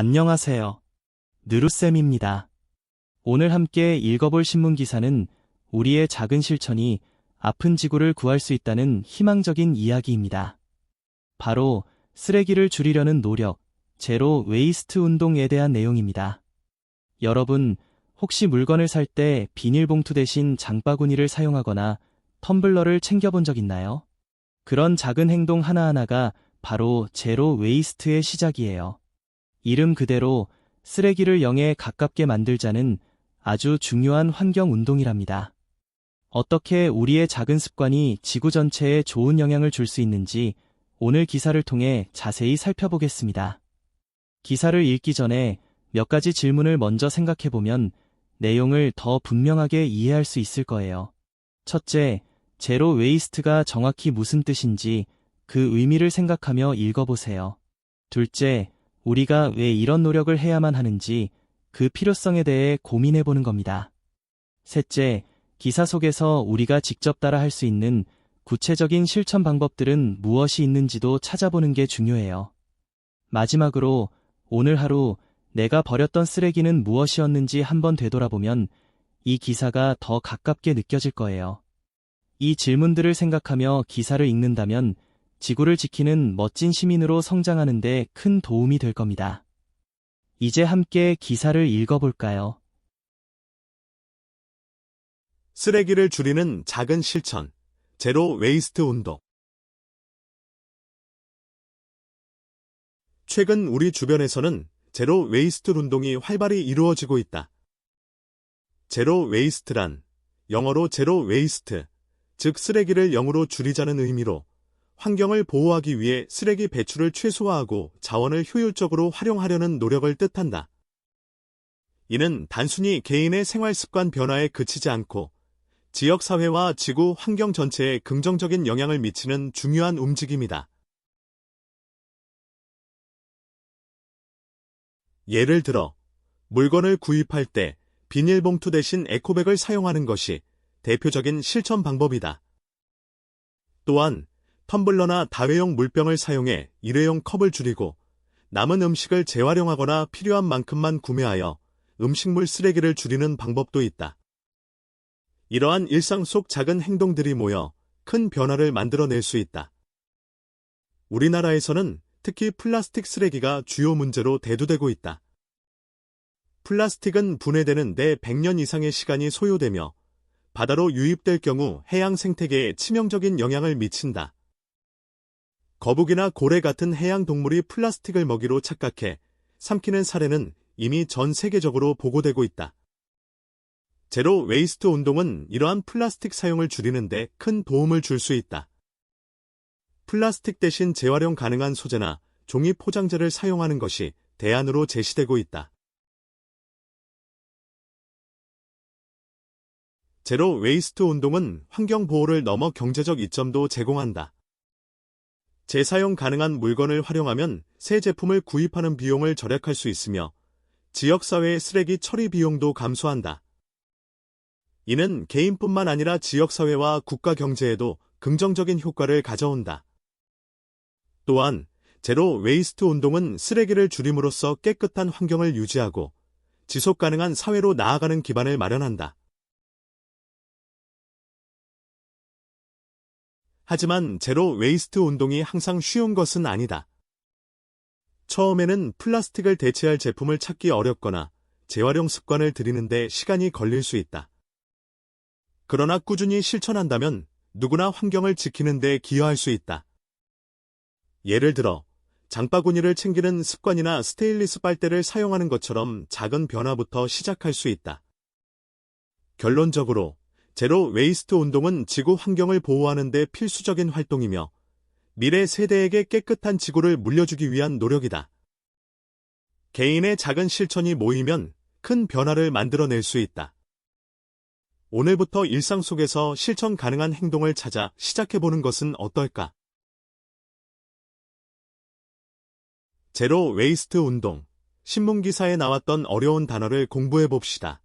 안녕하세요. 느루쌤입니다. 오늘 함께 읽어볼 신문 기사는 우리의 작은 실천이 아픈 지구를 구할 수 있다는 희망적인 이야기입니다. 바로 쓰레기를 줄이려는 노력, 제로 웨이스트 운동에 대한 내용입니다. 여러분, 혹시 물건을 살 때 비닐봉투 대신 장바구니를 사용하거나 텀블러를 챙겨본 적 있나요? 그런 작은 행동 하나하나가 바로 제로 웨이스트의 시작이에요. 이름 그대로 쓰레기를 0에 가깝게 만들자는 아주 중요한 환경 운동이랍니다. 어떻게 우리의 작은 습관이 지구 전체에 좋은 영향을 줄 수 있는지 오늘 기사를 통해 자세히 살펴보겠습니다. 기사를 읽기 전에 몇 가지 질문을 먼저 생각해보면 내용을 더 분명하게 이해할 수 있을 거예요. 첫째, 제로 웨이스트가 정확히 무슨 뜻인지 그 의미를 생각하며 읽어보세요. 둘째, 우리가 왜 이런 노력을 해야만 하는지 그 필요성에 대해 고민해보는 겁니다. 셋째, 기사 속에서 우리가 직접 따라 할 수 있는 구체적인 실천 방법들은 무엇이 있는지도 찾아보는 게 중요해요. 마지막으로 오늘 하루 내가 버렸던 쓰레기는 무엇이었는지 한번 되돌아보면 이 기사가 더 가깝게 느껴질 거예요. 이 질문들을 생각하며 기사를 읽는다면 지구를 지키는 멋진 시민으로 성장하는 데 큰 도움이 될 겁니다. 이제 함께 기사를 읽어볼까요? 쓰레기를 줄이는 작은 실천, 제로 웨이스트 운동. 최근 우리 주변에서는 제로 웨이스트 운동이 활발히 이루어지고 있다. 제로 웨이스트란 영어로 제로 웨이스트, 즉 쓰레기를 0으로 줄이자는 의미로 환경을 보호하기 위해 쓰레기 배출을 최소화하고 자원을 효율적으로 활용하려는 노력을 뜻한다. 이는 단순히 개인의 생활 습관 변화에 그치지 않고 지역사회와 지구 환경 전체에 긍정적인 영향을 미치는 중요한 움직임이다. 예를 들어, 물건을 구입할 때 비닐봉투 대신 에코백을 사용하는 것이 대표적인 실천 방법이다. 또한 텀블러나 다회용 물병을 사용해 일회용 컵을 줄이고 남은 음식을 재활용하거나 필요한 만큼만 구매하여 음식물 쓰레기를 줄이는 방법도 있다. 이러한 일상 속 작은 행동들이 모여 큰 변화를 만들어낼 수 있다. 우리나라에서는 특히 플라스틱 쓰레기가 주요 문제로 대두되고 있다. 플라스틱은 분해되는 데 100년 이상의 시간이 소요되며 바다로 유입될 경우 해양 생태계에 치명적인 영향을 미친다. 거북이나 고래 같은 해양 동물이 플라스틱을 먹이로 착각해 삼키는 사례는 이미 전 세계적으로 보고되고 있다. 제로 웨이스트 운동은 이러한 플라스틱 사용을 줄이는 데 큰 도움을 줄 수 있다. 플라스틱 대신 재활용 가능한 소재나 종이 포장재를 사용하는 것이 대안으로 제시되고 있다. 제로 웨이스트 운동은 환경 보호를 넘어 경제적 이점도 제공한다. 재사용 가능한 물건을 활용하면 새 제품을 구입하는 비용을 절약할 수 있으며 지역사회의 쓰레기 처리 비용도 감소한다. 이는 개인뿐만 아니라 지역사회와 국가 경제에도 긍정적인 효과를 가져온다. 또한 제로 웨이스트 운동은 쓰레기를 줄임으로써 깨끗한 환경을 유지하고 지속 가능한 사회로 나아가는 기반을 마련한다. 하지만 제로 웨이스트 운동이 항상 쉬운 것은 아니다. 처음에는 플라스틱을 대체할 제품을 찾기 어렵거나 재활용 습관을 들이는 데 시간이 걸릴 수 있다. 그러나 꾸준히 실천한다면 누구나 환경을 지키는 데 기여할 수 있다. 예를 들어 장바구니를 챙기는 습관이나 스테인리스 빨대를 사용하는 것처럼 작은 변화부터 시작할 수 있다. 결론적으로 제로 웨이스트 운동은 지구 환경을 보호하는 데 필수적인 활동이며 미래 세대에게 깨끗한 지구를 물려주기 위한 노력이다. 개인의 작은 실천이 모이면 큰 변화를 만들어낼 수 있다. 오늘부터 일상 속에서 실천 가능한 행동을 찾아 시작해보는 것은 어떨까? 제로 웨이스트 운동, 신문기사에 나왔던 어려운 단어를 공부해봅시다.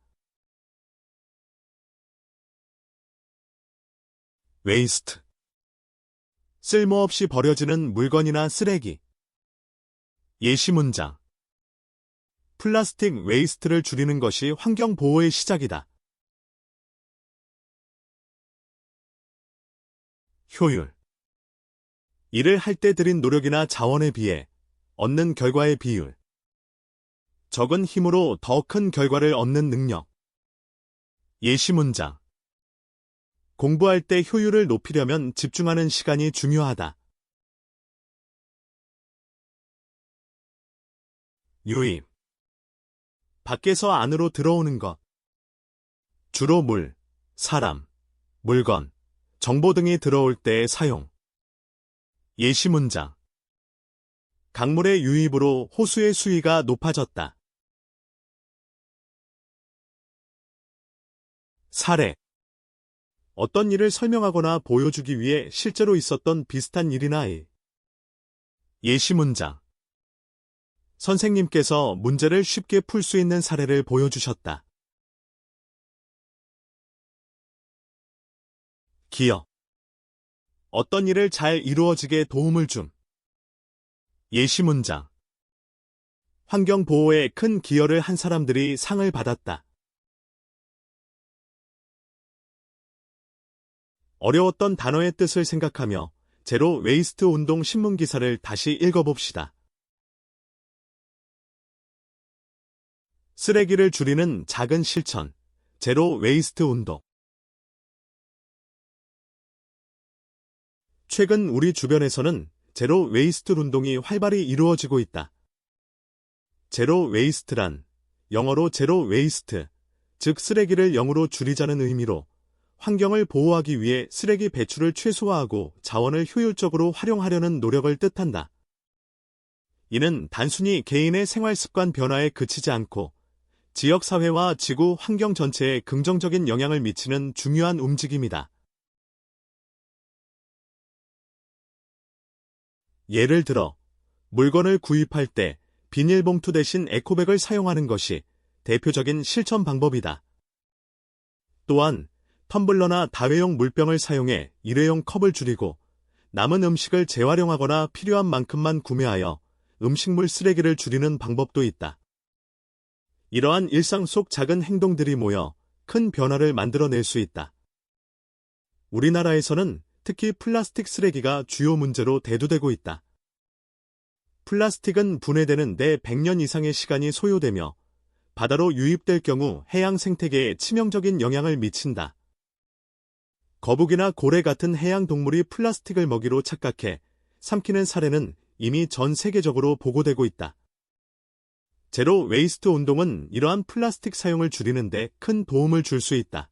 웨이스트, 쓸모없이 버려지는 물건이나 쓰레기. 예시 문장. 플라스틱 웨이스트를 줄이는 것이 환경 보호의 시작이다. 효율. 일을 할 때 들인 노력이나 자원에 비해 얻는 결과의 비율. 적은 힘으로 더 큰 결과를 얻는 능력. 예시 문장. 공부할 때 효율을 높이려면 집중하는 시간이 중요하다. 유입. 밖에서 안으로 들어오는 것. 주로 물, 사람, 물건, 정보 등이 들어올 때의 사용. 예시 문장. 강물의 유입으로 호수의 수위가 높아졌다. 사례. 어떤 일을 설명하거나 보여주기 위해 실제로 있었던 비슷한 일이나 일. 예시 문장. 선생님께서 문제를 쉽게 풀 수 있는 사례를 보여주셨다. 기여. 어떤 일을 잘 이루어지게 도움을 줌. 예시 문장. 환경 보호에 큰 기여를 한 사람들이 상을 받았다. 어려웠던 단어의 뜻을 생각하며 제로 웨이스트 운동 신문 기사를 다시 읽어봅시다. 쓰레기를 줄이는 작은 실천, 제로 웨이스트 운동. 최근 우리 주변에서는 제로 웨이스트 운동이 활발히 이루어지고 있다. 제로 웨이스트란 영어로 제로 웨이스트, 즉 쓰레기를 0으로 줄이자는 의미로 환경을 보호하기 위해 쓰레기 배출을 최소화하고 자원을 효율적으로 활용하려는 노력을 뜻한다. 이는 단순히 개인의 생활 습관 변화에 그치지 않고 지역사회와 지구 환경 전체에 긍정적인 영향을 미치는 중요한 움직임이다. 예를 들어, 물건을 구입할 때 비닐봉투 대신 에코백을 사용하는 것이 대표적인 실천 방법이다. 또한 텀블러나 다회용 물병을 사용해 일회용 컵을 줄이고 남은 음식을 재활용하거나 필요한 만큼만 구매하여 음식물 쓰레기를 줄이는 방법도 있다. 이러한 일상 속 작은 행동들이 모여 큰 변화를 만들어낼 수 있다. 우리나라에서는 특히 플라스틱 쓰레기가 주요 문제로 대두되고 있다. 플라스틱은 분해되는 데 100년 이상의 시간이 소요되며 바다로 유입될 경우 해양 생태계에 치명적인 영향을 미친다. 거북이나 고래 같은 해양 동물이 플라스틱을 먹이로 착각해 삼키는 사례는 이미 전 세계적으로 보고되고 있다. 제로 웨이스트 운동은 이러한 플라스틱 사용을 줄이는 데 큰 도움을 줄 수 있다.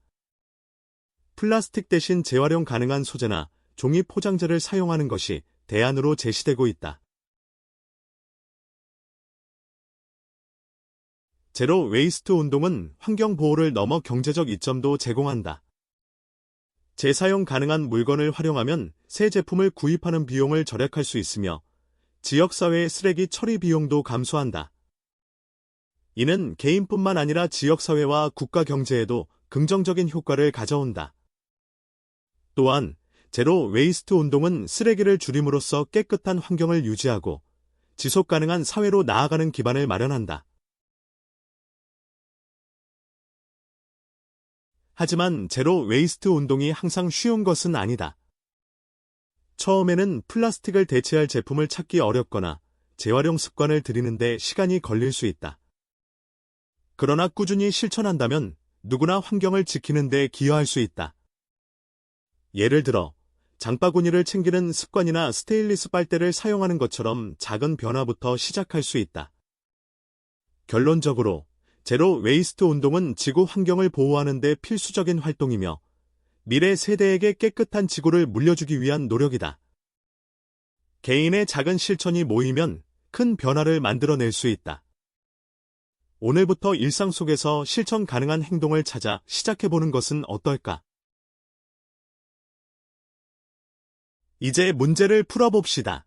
플라스틱 대신 재활용 가능한 소재나 종이 포장재를 사용하는 것이 대안으로 제시되고 있다. 제로 웨이스트 운동은 환경 보호를 넘어 경제적 이점도 제공한다. 재사용 가능한 물건을 활용하면 새 제품을 구입하는 비용을 절약할 수 있으며 지역사회의 쓰레기 처리 비용도 감소한다. 이는 개인뿐만 아니라 지역사회와 국가 경제에도 긍정적인 효과를 가져온다. 또한 제로 웨이스트 운동은 쓰레기를 줄임으로써 깨끗한 환경을 유지하고 지속 가능한 사회로 나아가는 기반을 마련한다. 하지만 제로 웨이스트 운동이 항상 쉬운 것은 아니다. 처음에는 플라스틱을 대체할 제품을 찾기 어렵거나 재활용 습관을 들이는데 시간이 걸릴 수 있다. 그러나 꾸준히 실천한다면 누구나 환경을 지키는 데 기여할 수 있다. 예를 들어 장바구니를 챙기는 습관이나 스테인리스 빨대를 사용하는 것처럼 작은 변화부터 시작할 수 있다. 결론적으로 제로 웨이스트 운동은 지구 환경을 보호하는 데 필수적인 활동이며 미래 세대에게 깨끗한 지구를 물려주기 위한 노력이다. 개인의 작은 실천이 모이면 큰 변화를 만들어낼 수 있다. 오늘부터 일상 속에서 실천 가능한 행동을 찾아 시작해보는 것은 어떨까? 이제 문제를 풀어봅시다.